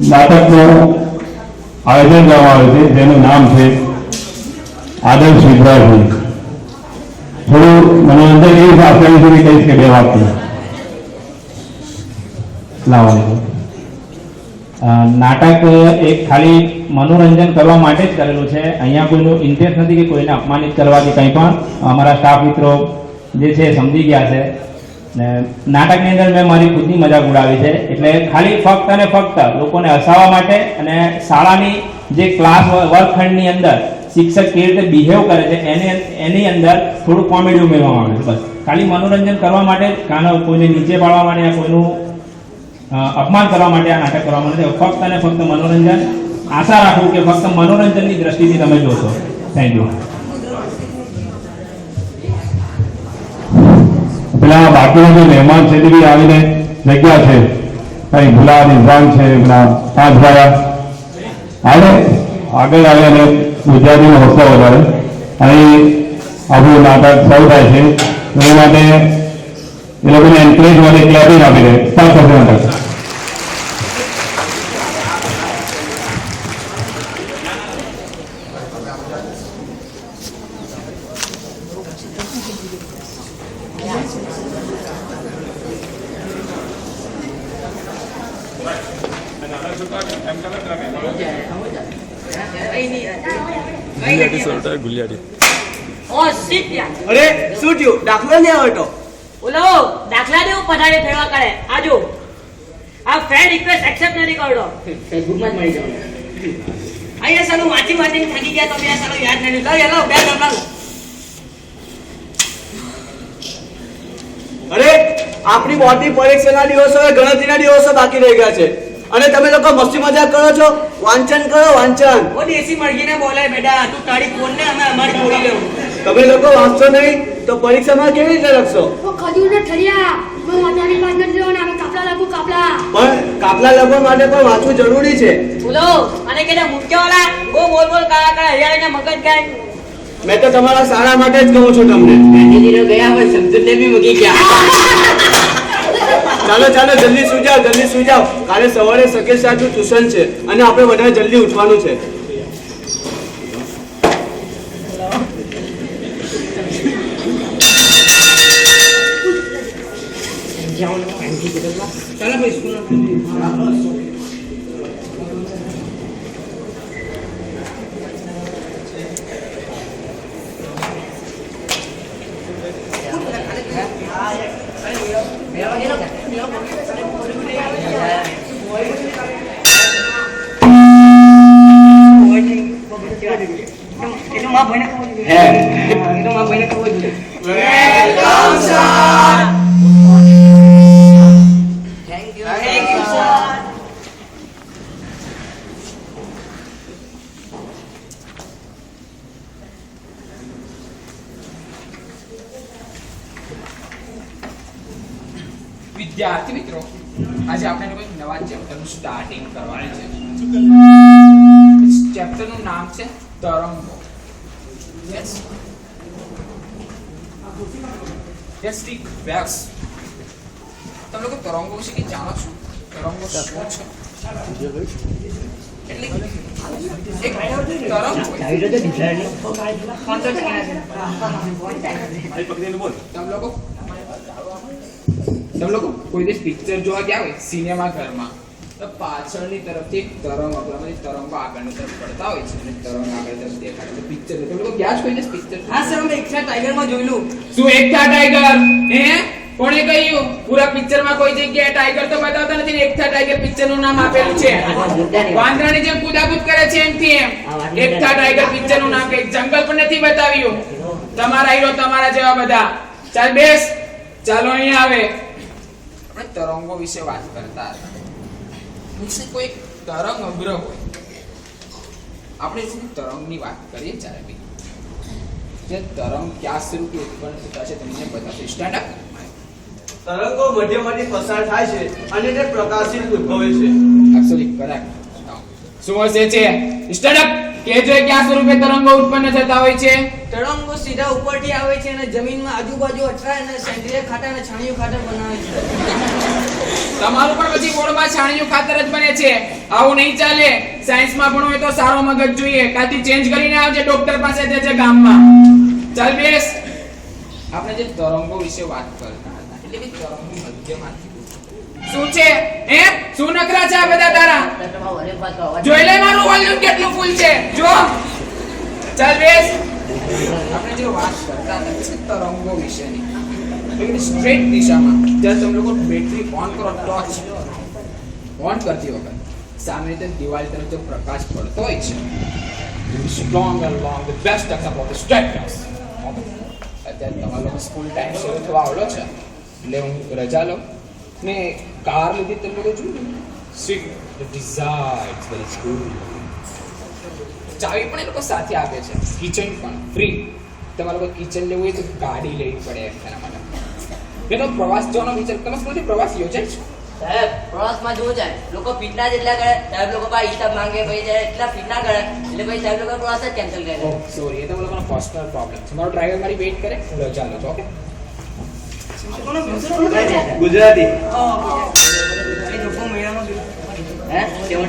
નાટકનું આયોજન કરવામાં આવે છે, જેનું નામ છે આદર્શ વિદ્યાર્થી. થોડું મનોરંજન એ આપણી સુધી કહીશ કે બે વાક્ય લાવવાનું. નાટક એક ખાલી મનોરંજન કરવા માટે જ કરેલું છે. અહીંયા કોઈનું ઇન્ટરેસ્ટ નથી કે કોઈને અપમાનિત કરવા કે કંઈ પણ. અમારા સ્ટાફ મિત્રો જે છે સમજી ગયા છે. ને નાટકની અંદર મેં મારી ખુદની મજાક ઉડાવી છે, એટલે ખાલી ફક્ત અને ફક્ત લોકોને હસાવવા માટે અને શાળાની જે ક્લાસ વર્ગખંડની અંદર શિક્ષક કેવી રીતે બિહેવ કરે છે એની અંદર થોડું કોમેડી ઉમેરવામાં આવે છે. બસ ખાલી મનોરંજન કરવા માટે, કાનો કોઈને નીચે પાડવા માટે, કોઈનું અપમાન કરવા માટે આ નાટક કરવામાં નથી. ફક્ત અને ફક્ત મનોરંજન. આશા રાખું કે ફક્ત મનોરંજનની દ્રષ્ટિથી તમે જોશો. Thank you. પેલા બાકીના જે મહેમાન છે તે બી આવીને જગ્યા છે, કઈ ગુલાબ ઇઝાન છે, પેલા 5 ભાયા આવે આગળ આવે અને ગુજરાતીનો હોસલો વધારે અહીં આપણું નાટક શરૂ થાય છે. એ માટે એ લોકોને એન્કરેજ માટે ક્લેપિંગ આપી દે. સ્ટાર્ટ થશે નાટક. અરે શું થયું? દાખલો નહીં આવતો. ઓલો દાખલા દેવું પધારે ફેરવા કરે. આજો આ ફ્રેન્ડ રિક્વેસ્ટ એક્સેપ્ટ નથી કરતો. ફેસબુકમાં જ મળી જવાનું. અહીંયા સાલું વાંચી વાંચીને થાકી ગયા તો બે સાલું યાદ નથી. લો યાલો બે નંબર. અરે આપણી બોર્ડની પરીક્ષાના દિવસો ગણતરીના દિવસો બાકી રહી ગયા છે અને તમે લોકો મસ્તી મજાક કરો છો. વાંચન કરો, વાંચન. ઓ દેશી મરઘીને બોલે બેટા, તું તારી ફોનને અમે અમારી બોલી લેવું. તમે લોકો વાંચશો નહીં તો પરીક્ષામાં કેવી રીતે લખશો? ખજૂરને ઠરિયા મેં વાંચવાની વાત નથી લેવાના. અમે કાપલા લખું કાપલા. પણ કાપલા લખવા માટે પણ વાંચવું જરૂરી છે. બોલો અને કે મુખ્યવાળા બહુ બોલ બોલ કાળા કાળા હરિયાળીને મગજ ગાય. મેં તો તમારા સારા માટે જ કહું છું તમને. ગાંધીજીનો ગયા હોય સમજૂતને બી મૂકી ગયા. ચાલો ચાલો જલ્દી સુઈ જાઓ, જલ્દી સુઈ જાઓ. કાલે સવારે સકેશ સાહેબનું ટ્યુશન છે અને આપણે બધાએ જલ્દી ઉઠવાનું છે. ચાલો ભાઈ સ્કૂલ વિદ્યાર્થી મિત્રો, આજે આપણે કોઈ નવા ચેપ્ટરનું સ્ટાર્ટિંગ કરવાનું છે. ચેપ્ટરનું નામ છે તરંગો. Yes yes wax. તમે લોકો તરંગો વિશે કે જાણો છો? તરંગો શું છે? એટલે એક તરંગ તમે લોકો કોઈ દિવસ પિક્ચર જોવા ગયા હોય સિનેમા ઘરમાં તો પાછળની તરફથી એક તરંગ આપણામાંથી તરંગો આગળની તરફ પડતા હોય છે અને તરંગ આગળ તરફ દેખાય છે પિક્ચર. તમે લોકો ગયા છો કોઈ દિવસ પિક્ચર? હા સર, અમે એકતા ટાઈગરમાં જોયેલું. શું એકતા ટાઈગર? હે કોણે કહ્યું? પૂરા પિક્ચરમાં કોઈ જગ્યાએ ટાઈગર તો બતાવતા નથી. એકતા ટાઈગર પિક્ચરનું નામ આપેલું છે. વાંદરાની જેમ કૂદાકૂદ કરે છે એમથી એમ એકતા ટાઈગર પિક્ચરનું નામ કે જંગલ પણ નથી બતાવ્યું. તમારા હીરો તમારા જેવા બધા. ચાલ બેસ, ચાલો અહીંયા આવે. આપણે તરંગો વિશે વાત કરતા હતા. કોઈ તરંગ અગ્ર હોય, આપણે તરંગની વાત કરીએ ચાલે ભાઈ. જે તરંગ ક્યાં સ્વરૂપે ઉત્પન્ન થતા છે તમને બતાવશે. Start up. તરંગો મધ્યમાંથી પસાર થાય છે અને તે પ્રકાશિત ઉદ્ભવે છે. Absolutely correct. શું હશે છે? Start up. કેજો ક્યાં સ્વરૂપે તરંગો ઉત્પન્ન થતા હોય છે? તરંગો સીધા ઉપરથી આવે છે અને જમીનમાં આજુબાજુ અથડાય અને સેન્દ્રિય ખાતર અને છાણિયું ખાતર બનાવે છે. તમારું પણ પછી બોર્ડમાં છાણિયું ખાતર જ બને છે. આવું નહીં ચાલે. સાયન્સમાં ભણવું હોય તો સારો મગજ જોઈએ. કાથી ચેન્જ કરીને આવજે ડોક્ટર પાસે જજે ગામમાં. ચાલ બેસ. આપણે જે તરંગો વિશે વાત કરતા હતા એટલે કે તરંગની મધ્યમાંથી શું છે હે? શું નખરા છે આ બધા તારા? જોઈ લે મારું વોલ્યુમ કેટલું ફૂલ છે જો. ચાલ બેસ. આપણે જે વાત કરતા હતા તરંગો વિશેની લેकिन સ્ટ્રેટ દિશામાં જ્યારે તમે લોકો બેટરી ઓન કરો ટોર્ચ ઓન કરતી વખત સામે રીતે દિવાલ તરફ જો પ્રકાશ પડતો હોય છે strong and long the best example of the straightness. અત્યારે તમારા લોકો સ્કૂલ ટાઈમ શરૂ થવા આવડો છે એટલે હું રજા લઉં ને કાર લીધી તમે લોકો જોયું sweet the desires very school. ચાવી પણ એ લોકો સાથે આપે છે. કિચન પણ ફ્રી. તમારે લોકો કિચન લેવું હોય તો ગાડી લેવી પડે એના માટે. મેં તો પ્રવાસ જવાનો વિચાર તમે સ્કૂલથી પ્રવાસ યોજાય છે સાહેબ પ્રવાસમાં જોવું જાય લોકો ફીટના જેટલા કરે સાહેબ લોકો પાસે હિસાબ માંગે ભાઈ જાય એટલા ફીટ ના કરે એટલે ભાઈ સાહેબ લોકો પ્રવાસ જ કેન્સલ કરે. ઓહ સોરી એ તો લોકોનો પર્સનલ પ્રોબ્લેમ છે. મારો ડ્રાઈવર મારી વેઇટ કરે હું રજા લઉં છું. ઓકે ગુજરાતી હે કેવું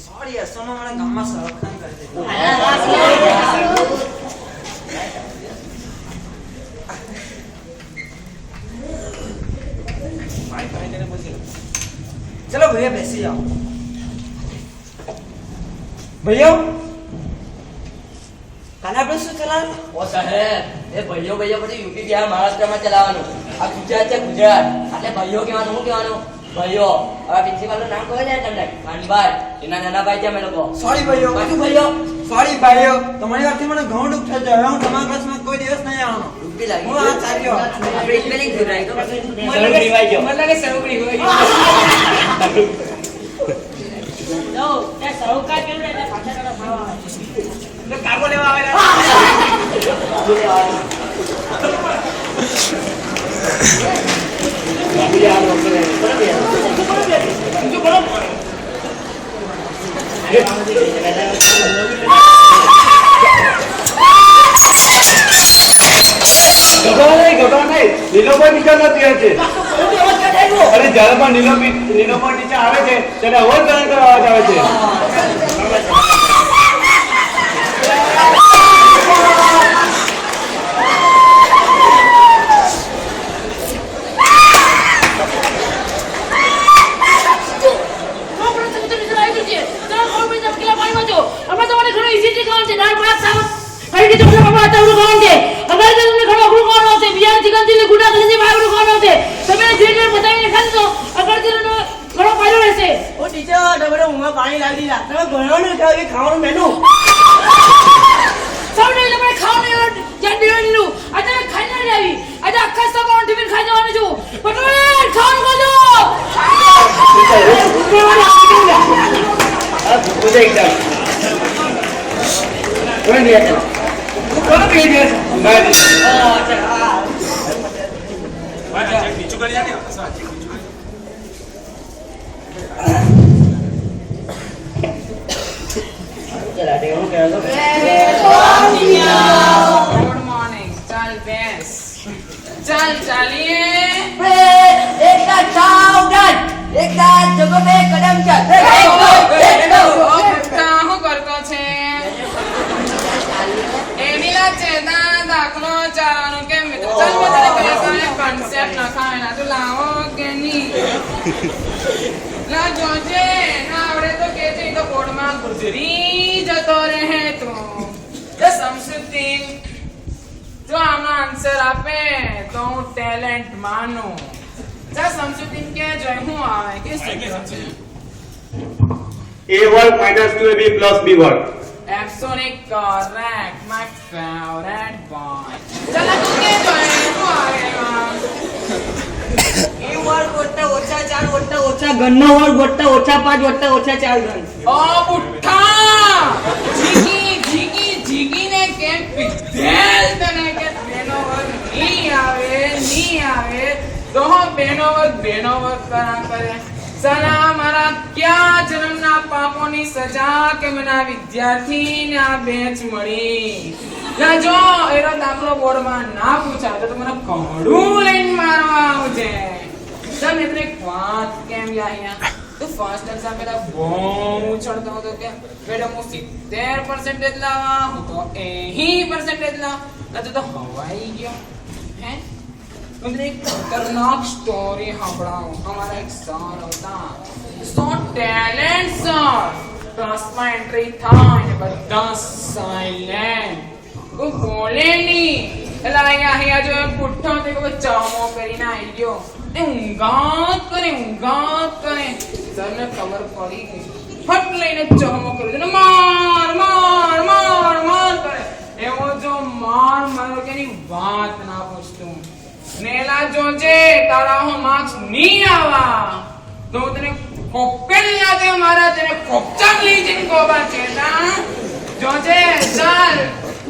સોરી અસલમાં મારા ગામમાં સંરક્ષણ કરી દીધું. चलो भैया बैसी जाओ भैया કાલે આપણે શું ચલાવવાનું? ઓ સાહેબ એ ભાઈઓ પછી યુપી બિહાર મહારાષ્ટ્રમાં ચલાવવાનું. આ ગુજરાત છે ગુજરાત એટલે ભાઈઓ કહેવાનું શું કહેવાનું ભાઈઓ. હવે પ્રિન્સિપાલ નું નામ કહો જાય તમને કાનભાઈ એના નાના ભાઈ છે અમે લોકો. સોરી ભાઈઓ પાછું ભાઈઓ સોરી ભાઈઓ તમારી વાતથી મને ઘણું દુઃખ થઈ જાય. હું તમારા ક્લાસમાં કોઈ દિવસ નહીં આવવાનો. રૂપી લાગી હું આ ચાલ્યો. આપણે સ્પેલિંગ સુધારી તો મને લાગે સરુકડી હોય જો તે સૌકા કેવું રે પાછળ ખાવા તો કાર્ગો લેવા આવેલા નીલોફર નીચે નથી છે. અરે જ્યારે પણ નીલોફર નીચે આવે છે ત્યારે અવાજ ભયંકર અવાજ આવે છે. પાણી લાવી દીધા તમે ભણવાનું કે ખાવાનું મેનુ સૌને એટલે મને ખાવાનું જ્યાં દેવાનું આજે ખાઈને નહીં આવી આજે આખા સવારનું ટિફિન ખાઈ જવાનું છું પટોળ ખાવાનું ખાજો આ ભૂખો એકદમ કોઈ નહીં આતો કોણ કહી દે ના નીચું કરી જાને ગુડ મોર્નિંગ. ચાલ બેસ. ચાલ ચાલીએ. એકતા સાવધાન એકતા જગો બે કદમ ચાલ શું કરતો છે એની લાજ છે દાખલો ચાલવાનું કેમ મિત્રો ચાલ મેં તને કહ્યું કન્સેપ્ટ નખાવેલા તું લાવો કે નહીં લા જોજે ના આવડે તો કે છે તો કોડમાં ગુજરી જતો રહે તો જે સમસુદ્દીન જો આનો આન્સર આપે તો હું ટેલેન્ટ માનું. જા સમસુદ્દીન કે જોઈ હું આવે કે સૂત્ર છે a वर्ग minus 2ab plus b वर्ग. Absolutely correct, my favorite boy. चला तू के जोए तू आएगा. એ વર્ગ વત્તા ઓછા 4 વત્તા ઓછા ઘનનો વર્ગ વત્તા ઓછા 5 વત્તા ઓછા 4 ઘન. ओ बुट्ठा જીગી ને કેમ પીધેલ તને કે બેનો વર્ગ ની આવે તો બહેનો વર્ગ કરા કરે સલા મારા ક્યાં જન્મના પાપોની સજા કે મના વિદ્યાર્થીને આ બેંચ મળી ના જો એનો દાખલો બોર્ડમાં ના પૂછાય તો મને ઘોડું લઈને મારવા આવજે તમે એટલે એક વાત કેમ અહીંયા તો ફર્સ્ટ એક્ઝામ પેલા બહુ ચડતો હતો કે મેડમ હું 70% લાવા હું તો 80% લાવ તો હવાઈ ગયો હે તમને એક ખતરનાક સ્ટોરી સંભળાવું અમારા એક સર હતા સો ટેલેન્ટ સર ક્લાસમાં એન્ટ્રી થાય ને બધા સાયલેન્ટ કોઈ બોલે નહીં એટલે અહીંયા જો પુઠ્ઠો તે કોઈ ચામો કરીને આવી ગયો એ ઊંઘાત કરે સરને ખબર પડી ગઈ ફટ લઈને ચામો કર્યો ને માર કરે એવો જો માર મારો કે ની વાત ના પૂછતું નેલા જોજે તારા હો માર્ક્સ નહીં આવા તો તને કોપેલ લાગે મારા તને કોપચાક લઈ જઈને ગોબા ચેતા જોજે ચાલ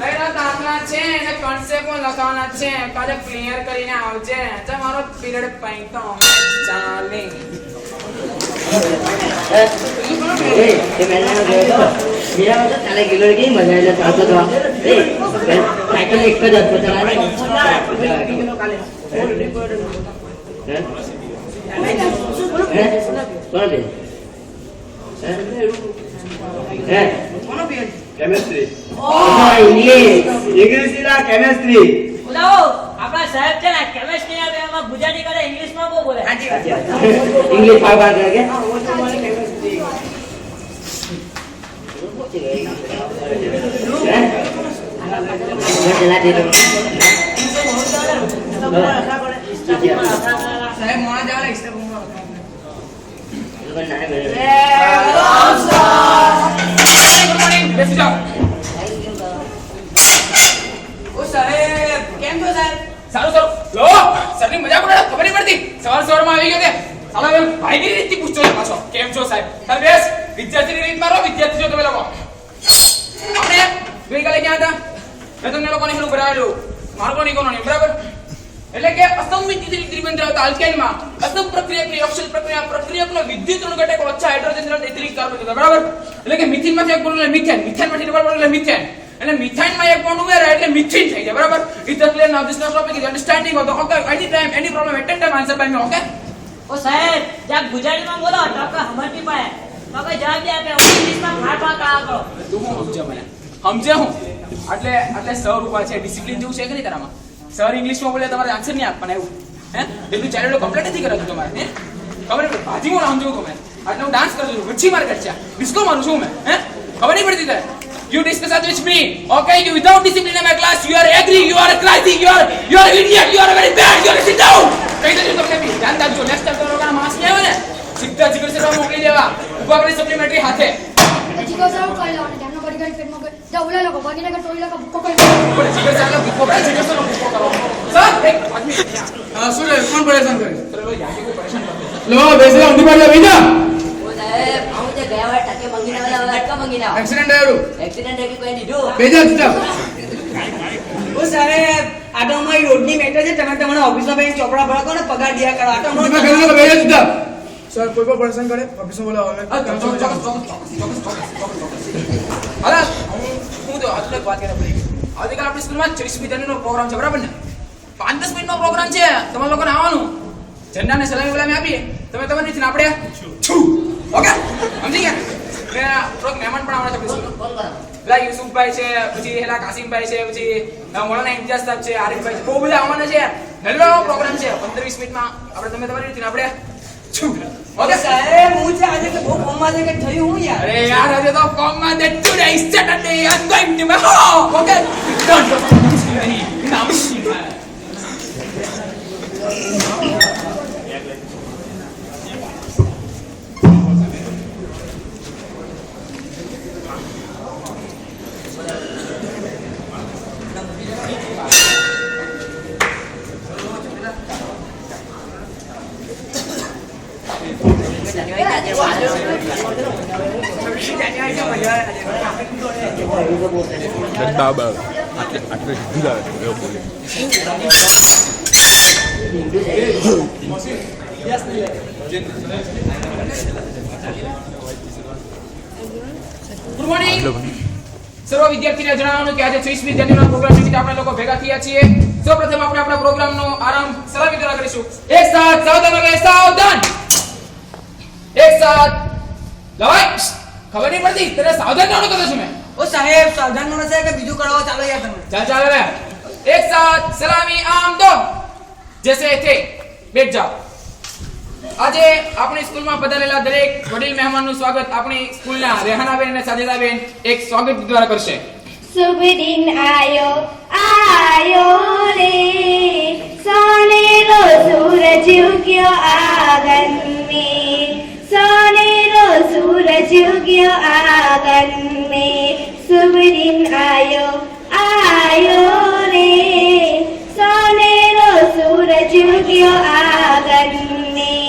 એના દાખલા છે અને કોન્સેપ્ટ લખવાના છે કાલે ક્લિયર કરીને આવજે તો મારો પીરિયડ પાઈતો ચાલે એ મેલાનો ગયો મેરા તો ચાલે ગિલો કે મજા એટલે ચાલતો તો એ સાયકલ એક જ હતો ચલાવે કેમેસ્ટ્રી ઇંગ્લિશ કેમેસ્ટ્રી બોલાવો આપણા સાહેબ છે ને કેમેસ્ટ્રી ના બેમાં ગુજરાતી કરે ઇંગ્લિશમાં બહુ બોલે ઇંગ્લિશ ભાગ કરે કે સાહેબ મોણા જાવ એક્સ્ટ્રા રૂમમાં બેસી જાઓ ઓ સાહેબ કેમ છો સાહેબ સારું લો સરની મજાક ઉડાડો ખબર નહીં પડતી સવારમાં આવી ગયો તે સાલા બેન ભાઈની રીતથી પૂછતો છે પાછો કેમ છો સાહેબ સાહેબ બેસ વિદ્યાર્થીની રીત મારો વિદ્યાર્થી છો તમે લોકો આપણે ગઈકાલે ક્યાં હતા મેં તમને લોકોને હેલું કરાવેલું માર્ગો નિકોનો બરાબર એટલે કે અસંમિત ત્રિબંધ ધરાવતા આલ્કેનમાં અસમ પ્રક્રિયક રિએક્શન પ્રક્રિયકનો વિદ્યુત ઋણ ઘટક ઓછા હાઇડ્રોજન ધરાવતા એથિલિક કાર્બન બરાબર એટલે કે મિથેનમાંથી એક બોન્ડ મિથેન મિથેનમાંથી ડબલ બોન્ડ મિથેન એટલે મિથાઇનમાં એક બોન્ડ ઉમેરાય એટલે મિથિન થઈ જાય બરાબર it is clear now this topic is understanding of the okay any time any problem at time answer by me okay ઓ સાહેબ જબ ગુજરાતીમાં બોલો તો કે સમજ નહીં પાડે તો કે જવાબ દે આપે ઇંગ્લિશમાં ફાફા કા કરો તું હું સમજે મને સમજે હું એટલે સર ઉપર છે ડિસિપ્લિન જેવું છે કે નહીં તારામાં સર ઇંગ્લિશમાં બોલે તમારે આન્સર નહીં આપવાના એવું હે એટલું ચાલેલો કમ્પ્લીટ નથી કરાતું તમારે હે ખબર નહીં ભાજી મોડા સમજો તમે એટલે હું ડાન્સ કરું છું મચ્છી માર કર છે ડિસ્કો મારું છું મેં હે ખબર નહીં પડતી તારે You discuss that with me, okay? You without discipline in my class, you are angry, you are crazy, you are idiot, you are very bad, you are sit down. કહી દેજો તમને બી ધ્યાન રાખજો નેક્સ્ટ ટાઈમ તમારો કામ માસ નહીં આવે ને સીધા જીગર સર મોકલી દેવા ઉભા કરી સપ્લિમેન્ટરી હાથે જીગર સર કઈ લાવને ધ્યાન કરી પેટમાં જા ઓલા લોકો બાગીના કે ટોળી લોકો ભૂકો કરી બોલે જીગર સર લો ભૂકો કરે જીગર સર ભૂકો કરો સર એક આદમી હા શું રે કોણ પરેશાન કરે ચલો યાર કોઈ પરેશાન કરો લો બેસી ઊંધી પાડ્યા બેજા આવું જે ગયા વાર ટકે મંગીના વાળા અટકા મંગીના એક્સિડન્ટ આવ્યો એક્સિડન્ટ એટલે કોઈ દીધું બેજા ચૂપ ઓ સાહેબ આ તો અમારી રોડની મેટર છે તમે તમારા ઓફિસમાં બેન ચોપડા ભરાકો ને પગાર દિયા કરો આ તો તમે ખેલો બેજા ચૂપ સર કોઈ પણ પરેશાન કરે ઓફિસમાં બોલાવો અરે હું તો આટલે વાત કરે પડી આવતીકાલ આપણી સ્કૂલમાં 30 મિનિટનો પ્રોગ્રામ છે બરાબર ને 5-10 મિનિટનો પ્રોગ્રામ છે તમારે લોકોને આવવાનું ઝંડાને સલામી બોલાવી આપીએ તમે તમારી રીતે આપણે છું ઓકે સમજી ગયા મેં થોડોક મહેમાન પણ આવવાના છે આપણી સ્કૂલમાં પેલા યુસુફભાઈ છે પછી પેલા કાસિમભાઈ છે પછી મોલાના ઇમ્તિયાઝ સાહેબ છે આરિફભાઈ છે બહુ બધા આવવાના છે નલ્લો પ્રોગ્રામ છે 15-20 મિનિટમાં આપણે તમે તમારી રીતે આપણે છું ઓકે સાહેબ હું છે આજે કે બહુ કોમમાં છે કે થયું હું યાર અરે યાર આજે તો કોમમાં દે today is Saturday I am going to my home okay don't નામ Beraber. Atlet judul lah. Good morning સર્વ વિદ્યાર્થીને જણાવવાનું કે આજે 30મી જાન્યુઆરીના પ્રોગ્રામ નિમિત્તે આપણે લોકો ભેગા થયા છીએ. સૌપ્રથમ આપણે આપણા પ્રોગ્રામનો આરંભ સલામી દ્વારા કરીશું. એક સાથ સાવધાન રહો, સાવધાન. એક સાથ લવાય. ખબર નહીં પડતી તને સાવધાન રહેવાનું કહું છું મેં. ઓ સાહેબ સાવધાન માણસ છે કે બીજું કરાવો ચાલો યાર તમે. ચાલ ચાલ હવે એક સાથ સલામી આમ દો જૈસે થે બેઠ જાઓ. આજે આપણી સ્કૂલમાં પધારેલા દરેક વડીલ મહેમાનનું સ્વાગત આપણી સ્કૂલના રેહાનાબેન અને સાજેદાબેન એક સ્વાગત દ્વારા કરશે. शुभ दिन आयो आयो रे सोनेरो सूरज उग्यो आंगन में सोनेरो सूरज उग्यो आंगन में शुभ दिन आयो रे सोनेरो सूरज उग्यो आंगन में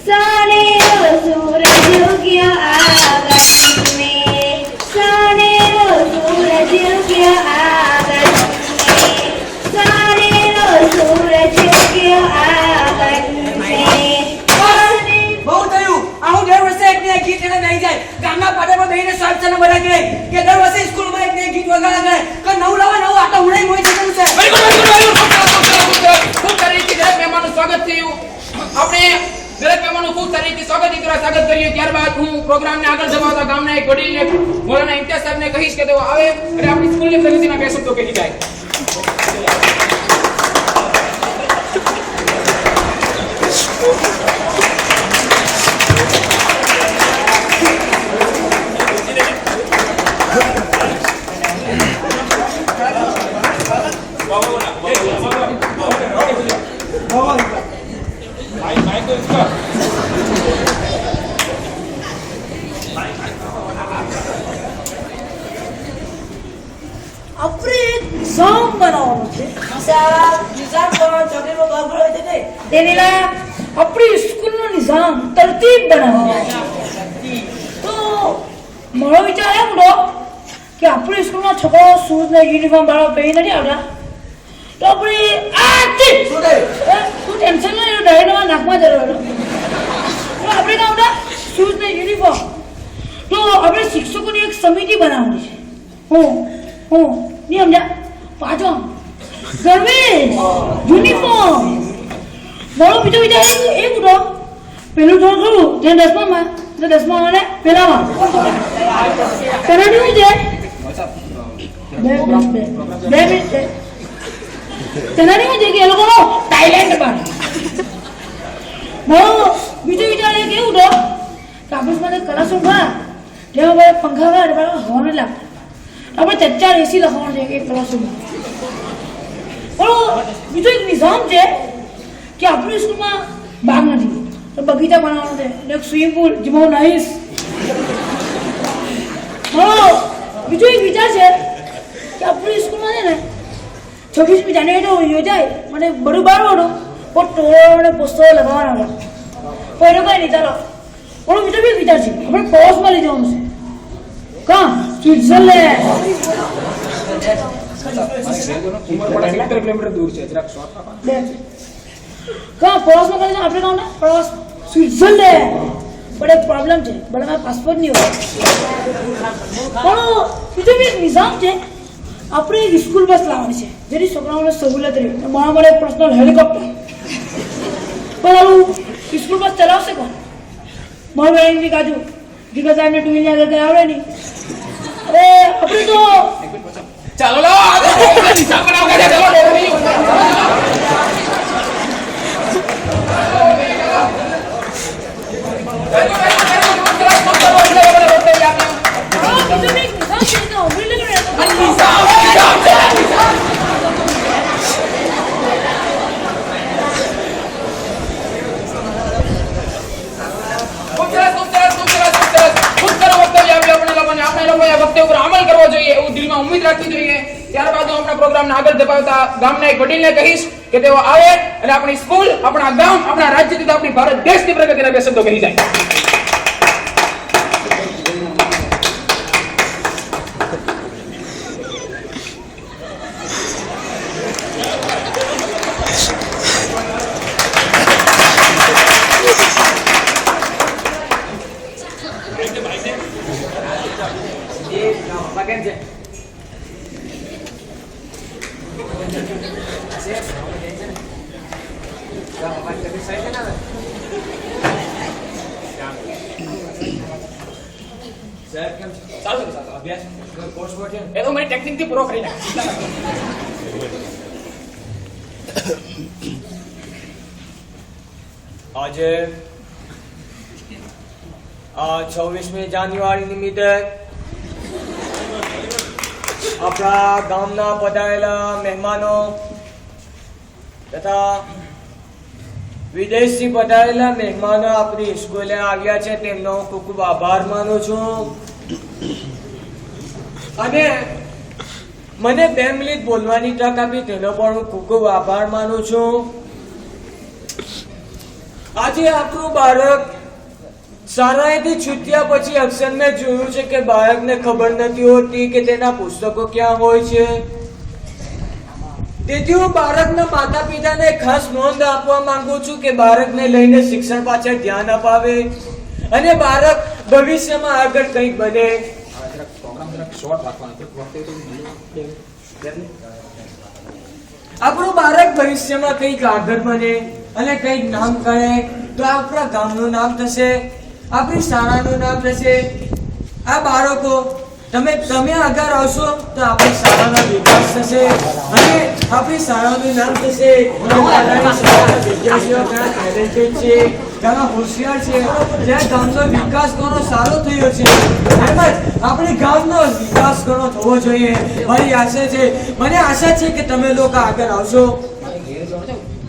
सोनेरो सूरज उग्यो आंगन में सोनेरो सूरज उग्यो आंगन में सोनेरो सूरज उग्यो आंगन में બહુ થયું. આ હું દર વર્ષે એક ને એક ગીત એને દઈ જાય. ગામના પાટામાં બેહીને સાહેબ છે ને બધા કહે કે દર વર્ષે સ્કૂલમાં એક ને એક ગીત વગાડ્યા કરે કે નવું લાવા નવું આ તો ઉડાઈ મોઈ જતું છે. વેરી ગુડ ખૂબ સારી રીતે દરેક મહેમાનનું સ્વાગત થયું. આપણે દરેક મહેમાનનું ખૂબ સારી રીતે સ્વાગત કર્યું. ત્યારબાદ હું પ્રોગ્રામને આગળ ધપાવતા ગામના એક વડીલને મોલાના ઇમ્તિયાઝ સાહેબને કહીશ કે તેઓ આવે અને આપણી સ્કૂલની પ્રગતિના બે શબ્દો કહી જાય. આપણે એક નિઝામ બનાવવાનો છે. નિઝામ કોણ ચોકલેટનો ભાગ હોય છે તે તેનેલા આપણી સ્કૂલનો નિઝામ તરતીબ બનાવવાનો છે. તો મારો વિચાર એમ હતો કે આપણી સ્કૂલમાં છોકરાઓ શૂઝ ને યુનિફોર્મ વાળા પહેરી નથી આવતા. તો આપણે શું થયું? તું ટેન્શન ન લે, ડાયરેક્ટ નાકમાં જરો તો આપણે કામ હતા શૂઝ ને યુનિફોર્મ. તો આપણે શિક્ષકોની એક સમિતિ બનાવવાની છે. હું નહીં સમજ્યા? પાછો ગરવેશ યુનિફોર્મ. મારો બીજો વિચાર એ હતો પેલું ધોરણ ખરું જે 10માં એટલે 10માં અને પેલામાં તેનાથી શું છે બે મિનિટ તેનાથી શું છે કે એ લોકોનો ટાઈલેન્ડ બને. મારો બીજો વિચાર એ કેવું હતો કે આપણે ક્લાસરૂમ ખરા જેમાં બધા પંખા ખરા એટલે હવા નથી લાગતા. આપણે 4 એસી લખવાનું છે એક ક્લાસરૂમમાં. પણ બીજો એક નિઝામ છે કે આપણી સ્કૂલમાં બાગ નથી તો બગીચા બનાવવાનો છે અને એક સ્વિમિંગ પુલ જેમાં હું નાહીશ. બીજો એક વિચાર છે કે આપણી સ્કૂલમાં છે ને 26મી જાન્યુઆરી યોજાય મને બડું બાર વાળું પણ ટોળો અને પોસ્ટરો લગાવવાના હતા. પણ એનો કંઈ નહીં ચાલો. પણ બીજો બી વિચાર છે આપણે પ્રવાસમાં લઈ જવાનું છે. કાં સ્વિટ્ઝરલેન્ડ. 70 કિલોમીટર દૂર છે જરાક શોર્ટ કાં પ્રવાસમાં કરી આપણે કાં પ્રવાસ સ્વિટ્ઝરલેન્ડ. પણ એક પ્રોબ્લેમ છે બધામાં પાસપોર્ટ નહીં હોય. પણ બીજો બી એક નિઝામ છે આપણે એક સ્કૂલ બસ લાવવાની છે જેની છોકરાઓને સહુલિયત રહે. મારા માટે પર્સનલ હેલિકોપ્ટર. પણ આવું સ્કૂલ બસ ચલાવશે કોણ? મારું બેંકની કાજુ જીગા સાહેબને 2 વ્હીલર આગળ આવડે નહીં. અરે આપણે તો ચાલો લો નિઝામ બનાવો ઉમ્મીદ રાખવી જોઈએ. ત્યારબાદ હું આપણા પ્રોગ્રામને આગળ ધપાવતા ગામના એક વડીલને કહીશ કે તેઓ આવે અને આપણી સ્કૂલ, આપણા ગામ, આપણા રાજ્ય તથા આપણી ભારત દેશની પ્રગતિના બે શબ્દો કહી જાય. સાહેબ કેમ છે? સારું છે, સારું. અભ્યાસ કોર્સ પર છે એ તો મારી ટેકનિક થી પૂરો કરી નાખ. આજે આ 26મી જાન્યુઆરી નિમિત્તે આપણા ગામના પધારેલા મહેમાનો તથા વિદેશથી પધારેલા મહેમાનો આપણી સ્કૂલે આવ્યા છે તેમનો ખૂબ ખૂબ આભાર માનું છું. અને મને 2 મિનિટ બોલવાની તક આપી તેનો પણ હું ખૂબ ખૂબ આભાર માનું છું. આજે આપણું બાળક શાળાએથી છૂટ્યા પછી અક્ષર મેં જોયું છે કે બાળકને ખબર નથી હોતી કે તેના પુસ્તકો ક્યાં હોય છે. તેથી હું બાળકના માતા પિતાને ખાસ નોંધ આપવા માંગુ છું કે બાળકને લઈને શિક્ષણ પાછળ ધ્યાન અપાવે અને બાળક ભવિષ્યમાં આગળ કંઈક બને. આપણું બાળક ભવિષ્યમાં કંઈક આગળ બને અને કંઈક નામ કરે તો આપણા ગામનું નામ થશે, આપણી શાળાનું નામ થશે. આ બાળકો તમે આગળ આવશો તો આપણી શાળાનો વિકાસ થશે અને આપણી શાળાનું નામ થશે. વિદ્યાર્થીઓ ઘણા ટેલેન્ટેડ છે, ઘણા હોશિયાર છે. જ્યાં ગામનો વિકાસ ઘણો સારો થયો છે એમ જ આપણે ગામનો વિકાસ ઘણો થવો જોઈએ. મારી આશા છે, મને આશા છે કે તમે લોકો આગળ આવશો.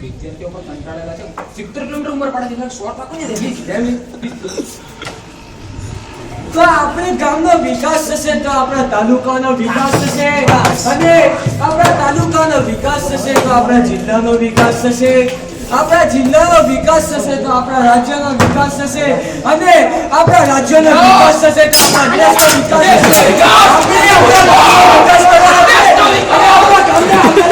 વિદ્યાર્થીઓ પણ કંટાળેલા છે. 70 કિલોમીટર ઉંમર પડે છે શોર્ટ રાખો ને. તો આપણે ગામનો વિકાસ થશે તો આપણા તાલુકાનો વિકાસ થશે અને આપણા તાલુકાનો વિકાસ થશે તો આપણા જિલ્લાનો વિકાસ થશે. આપણા જિલ્લાનો વિકાસ થશે તો આપણા રાજ્યનો વિકાસ થશે અને આપણા રાજ્યનો વિકાસ થશે તો આપણા દેશનો વિકાસ થશે. આપણે આપણા ગામનો વિકાસ કરવાનો છે અને આપણા ગામને આગળ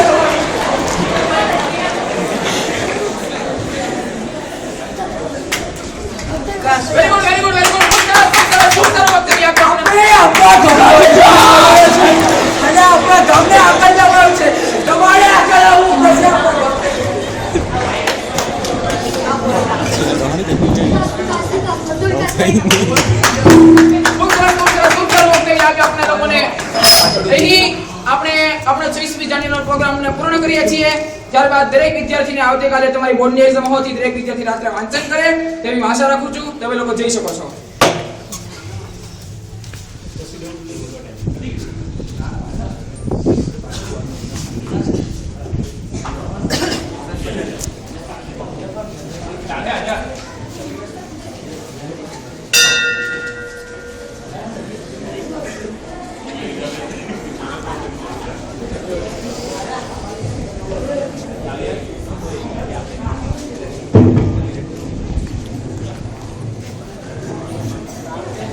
very good very good very good. શું કરો વખતે આપણે આપણા ગામને અને આપણા ગામને આગળ લાવવાનું છે. તમારે આગળ આવવું પડશે. આપણે 26મી જાન્યુઆરી પ્રોગ્રામને પૂર્ણ કરીએ છીએ. ત્યારબાદ દરેક વિદ્યાર્થીને આવતીકાલે તમારી બોર્ડની એક્ઝામ હોતી દરેક વિદ્યાર્થી રાત્રે વાંચન કરે તેવી આશા રાખું છું. તમે લોકો જઈ શકો છો.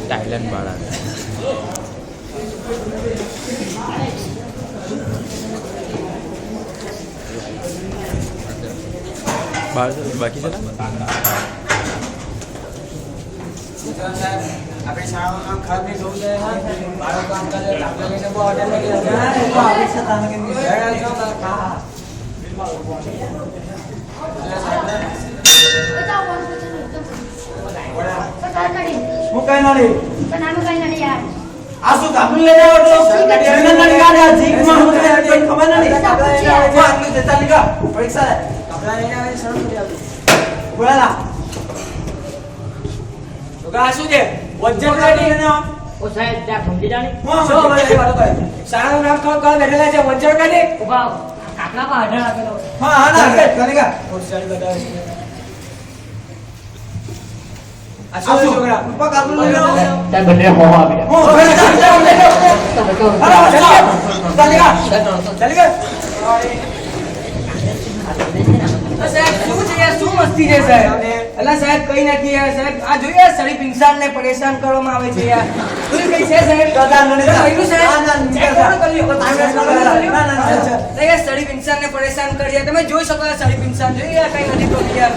થાઈલેન્ડ વાળા બાકી છે ને આપણી શાળાનું નામ ખાસ નહીં જોવું જોઈએ. બાળકો કામ કરે દાખલા લઈને બહુ ઓર્ડર લગી હું કઈ નથી આ શું કાપી લઈને આવ્યો તો નડી ગાડી જીકમાં હું ખબર નથી આટલું દેતા લીગા પરીક્ષા લે કપડા લઈને આવે શરૂ કરી આપું બોલા તો કા શું છે વજન ગાડી ને ઓ સાહેબ ત્યાં સમજી જાણી હું શું મને બરાબર શાળાનું નામ કોણ બેઠેલા છે વજન ગાડી ઉભા કાકડા પર આઢળ આપેલો હા હા ના કનેગા હોશિયારી બતાવે છે આ શું છોકરા પપ્પા કાબુ લઈ લો ત્યાં બંને હો આવી હું ચાલેગા સાહેબ શું છે યાર શું મસ્તી છે સાહેબ અલા સાહેબ કઈ નથી યાર સાહેબ આ જોઈએ સળી પિંસાન ને પરેશાન કરવામાં આવે છે યાર તું કઈ છે સાહેબ દાદા મને કહ્યું સાહેબ ના સળી પિંસાન ને પરેશાન કરીએ તમે જોઈ શકો સળી પિંસાન જોઈએ યાર કઈ નથી તો યાર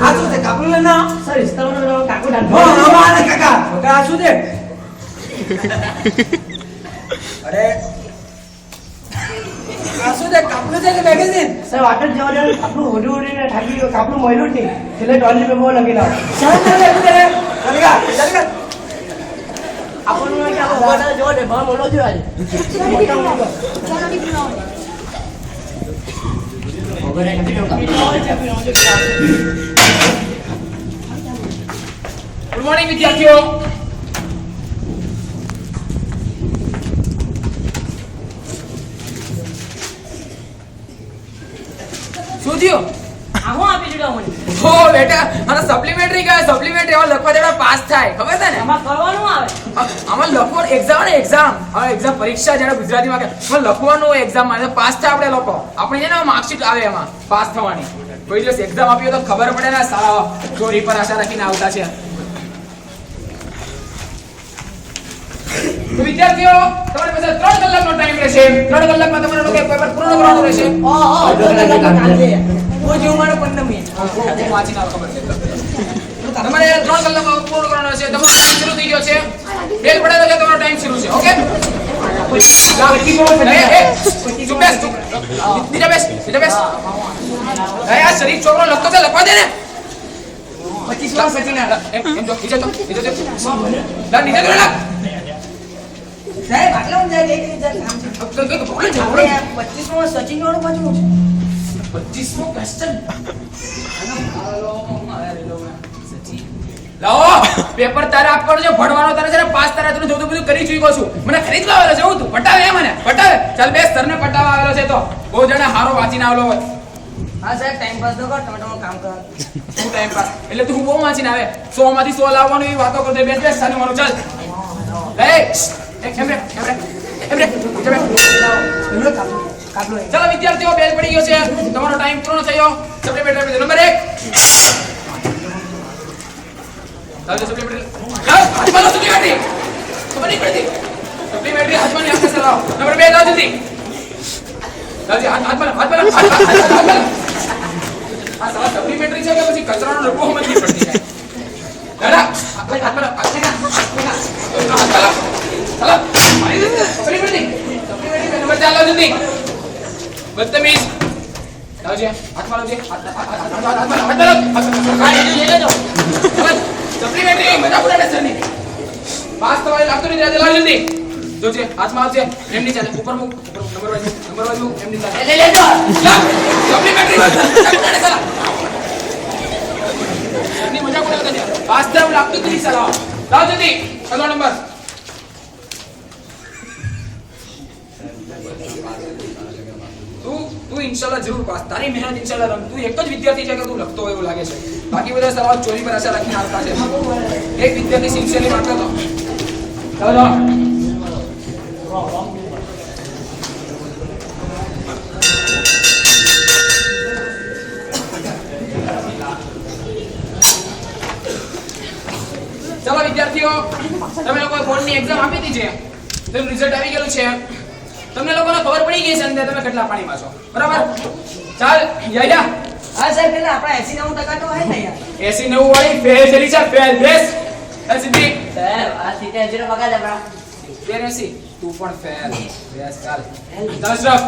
આ શું છે કાપુ લેના સર ઇસ્તરનો કાકુ હો ડાંડો અમારે કાકા આ શું છે અરે આ શું છે કાપલું છે કે મેગેઝિન સર વાટ જ જવા દે આપણું ઓડી ઓડીને થાકી ગયો કાપલું મળ્યું જ નહીં એટલે ટોયલેટ પેપર લખી લાવો આપણને કે આપણે વાડા જોવા દે ભાવ મોટો થયો આજે ગુડ મોર્નિંગ વિદ્યાર્થીઓ. શું થયું? આવું આપી દીધું મને હો બેટા, આને સપ્લિમેન્ટરી કહે. સપ્લિમેન્ટરી એમાં લખવા દેવા પાસ થાય, ખબર છે ને? એમાં કરવાનું આવે આમાં લખવાનું એક્ઝામ ને એક્ઝામ. હવે એક્ઝામ પરીક્ષા જ્યારે ગુજરાતીમાં કહે એમાં લખવાનું એક્ઝામ માં પાસ થાય આપણે લોકો. આપણે છે ને માર્કશીટ આવે એમાં પાસ થવાની. કોઈ દિવસ એક્ઝામ આપી હોય તો ખબર પડે ને સારા ચોરી પર આશા રાખીને આવતા છે. તો વિદ્યાર્થીઓ તમારી પાસે 3 કલાકનો ટાઈમ રહેશે. 3 કલાકમાં તમારે લોકો પેપર પૂર્ણ કરવાનું રહેશે. વાંચીને આવો, ખબર છે. તમારે 3 કલાકમાં પૂર્ણ કરવાનું રહેશે. તમારો ટાઈમ શરૂ થઈ ગયો છે. બેલ પડેલો છે, તમારો ટાઈમ શરૂ છે. ઓકે? આ શરીફ છોકરો લખતો છે, લખવા દે ને. 25 માં સચિન એમ જો નીચે તો લા નીચે તો લા સાહેબ આટલા ઊંધા કઈ રીતે કામ છે આપણે 25 માં સચિન વાળું પાછું છે 25મો ક્વેશ્ચન લાવો પેપર તારે આપવાનો છે, ભણવાનો તારે છે, પાસ તારે તું જોતું બધું કરી ચૂક્યો છું. મને ખરીદવા આવેલો છે હું, તું પટાવે મને પટાવે. ચાલ બે સરને પટાવવા આવેલો છે તો બહુ જણા હારો વાંચીને આવેલો હોય. હા સાહેબ ટાઈમ પાસ તો કર તમે તમારું કામ કરો શું ટાઈમ પાસ એટલે તું બહુ વાંચીને આવે 100 માંથી 100 લાવવાનું એવી વાતો કરતો. બેસ બેસ સાનું મારું ચાલ લે એક કેમરે ચાલો વિદ્યાર્થીઓ, બેલ પડી ગયો છે, તમારો ટાઈમ પૂર્ણ થયો. સપ્લિમેન્ટરી નંબર 1 ચાલો સપ્લિમેન્ટરી હાથમાં લો. સપ્લિમેન્ટરી ખબર નહીં પડતી. સપ્લિમેન્ટરી હાથમાં ની આપણે ચલાવો. નંબર 2 લાવ જલ્દી. લાવજી હાથમાં આ સાલા સપ્લિમેન્ટરી છે કે પછી કચરાનો ડબ્બો સમજ નહીં પડતી જાય. દાદા હાથમાં ચાલો મારી દે સપ્લિમેન્ટરી નંબર 4 લાવ જલ્દી. બદતમીઝ લાવજે હાથમાં લાવજે સપ્લિમેન્ટરી મજા પડે સરની પાસ થવાય લાગતો નહીં. લાવ જલ્દી જોજે હાથમાં આવજે. એમની ચાલે ઉપર મુક નંબર બાજુ એમની ચાલે લે જો સપ્લિમેન્ટરી એમની મજા પડે પાસ થવા લાગતો નહીં. ચાલો લાવ જલ્દી આગલો નંબર. તું ઇન્શાલ્લાહ જરૂર પાસ. તારી મહેનત ઇન્શાલ્લાહ રંગ. તું એક જ વિદ્યાર્થી છે કે તું લખતો હોય એવું લાગે છે. બાકી બધા સવાલ ચોરી પર આશા રાખીને આવતા છે. એક વિદ્યાર્થી સિન્સિયરલી વાંચતો હતો. ચાલો ચાલો વિદ્યાર્થીઓ, તમે લોકો બોર્ડની એક્ઝામ આપી હતી છે, તેનું રિઝલ્ટ આવી ગયેલું છે. તમને લોકોને ખબર પડી ગઈ છે અંદર તમે કેટલા પાણીમાં છો, બરાબર? ચાલ યાયા હા સાહેબ એટલે આપણા 80-90% તો હે ને યાર 89 વાળી ફેલ ચલી છે. ફેલ બેસ સિદ્ધિ સાહેબ આ 70 પગાર આપણા 83 તું પણ ફેલ બેસ. ચાલ દશરફ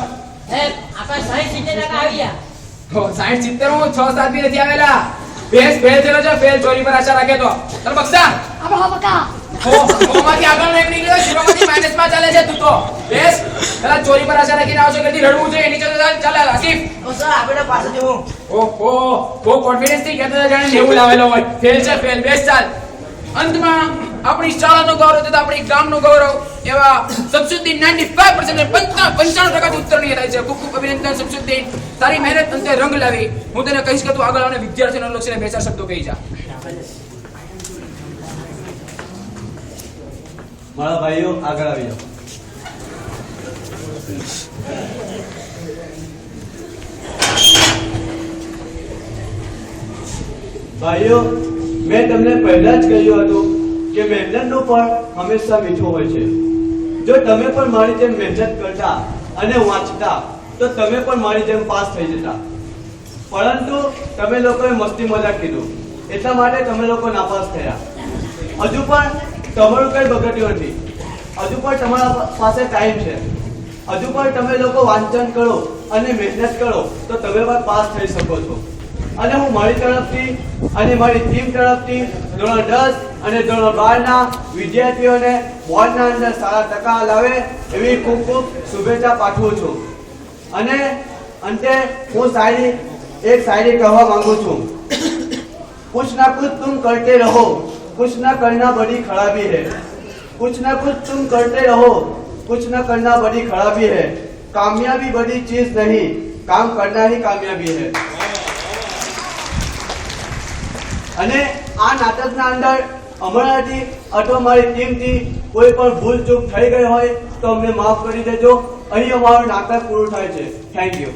આપણે 60-70% આવી ગયા. તો 60-70 હું 6-7 બી નથી આવેલા. બેસ ફેલ ચલો છો. ફેલ ચોરી પર આશા રાખે તો ચાલ બક્ષા આપણો હા બકા હો માંથી આગળ એક નીકળ્યો. શિરોમાંથી માઇનસમાં ચાલે છે તું તો. બેસ પેલા ચોરી પર આશા રાખીને આવશો કે રડવું જોઈએ નીચે ચાલે. આસિફ તો સર આપણે પાસે જવું ઓહો બહુ કોન્ફિડન્સ થી કહેતા જાણે 90 લાવેલો હોય. ફેલ છે ફેલ. બેસ ચાલ. અંતમાં આપણી શાળાનું ગૌરવ તથા આપણી ગામનું ગૌરવ એવા શમશુદ્દીન 95% ને 95% ઉત્તરણીય થાય છે. ખૂબ ખૂબ અભિનંદન શમશુદ્દીન. તારી મહેનત અંતે રંગ લાવી. હું તને કહીશ કે તું આગળ આવને વિદ્યાર્થીઓને લક્ષીને બે ચાર શબ્દો કહી જા. મારા ભાઈઓ આગળ આવી જાઓ. ભાઈઓ મેં તમને પહેલા જ કહ્યું હતું કે મહેનતનું ફળ હંમેશા મીઠું હોય છે. જો તમે પણ મારી જેમ મહેનત કરતા અને વાંચતા તો તમે પણ મારી જેમ પાસ થઈ જતા. પરંતુ તમે લોકોએ મસ્તી મજાક કીધું એટલા માટે તમે લોકો નાપાસ થયા. હજુ પણ તમારું કઈ બગડ્યું નથી. હજુ પણ તમારા પાસે ટાઈમ છે. હજુ પણ તમે લોકો વાંચન કરો અને મહેનત કરો તો તમે પણ પાસ થઈ શકો છો. અને હું મારી તરફથી અને મારી ટીમ તરફથી ધોરણ 10 અને ધોરણ 12 ના વિદ્યાર્થીઓને બોર્ડના અંદર સારા ટકા લાવે એવી ખૂબ ખૂબ શુભેચ્છા પાઠવું છું. અને અંતે હું એક શાયરી કહેવા માંગુ છું. कुछ ना कुछ तुम करते रहो, कुछ ना करना बड़ी खराबी है. कुछ ना कुछ तुम करते रहो, कुछ ना करना बड़ी खराबी है. कामयाबी बड़ी चीज नहीं, काम करना ही कामयाबी है. અને આ નાટકના અંદર અમારાથી અથવા મારી ટીમથી કોઈ પણ ભૂલ ચૂક થઈ ગઈ હોય તો અમને માફ કરી દેજો. અહીં અમારું નાટક પૂરું થાય છે. Thank you.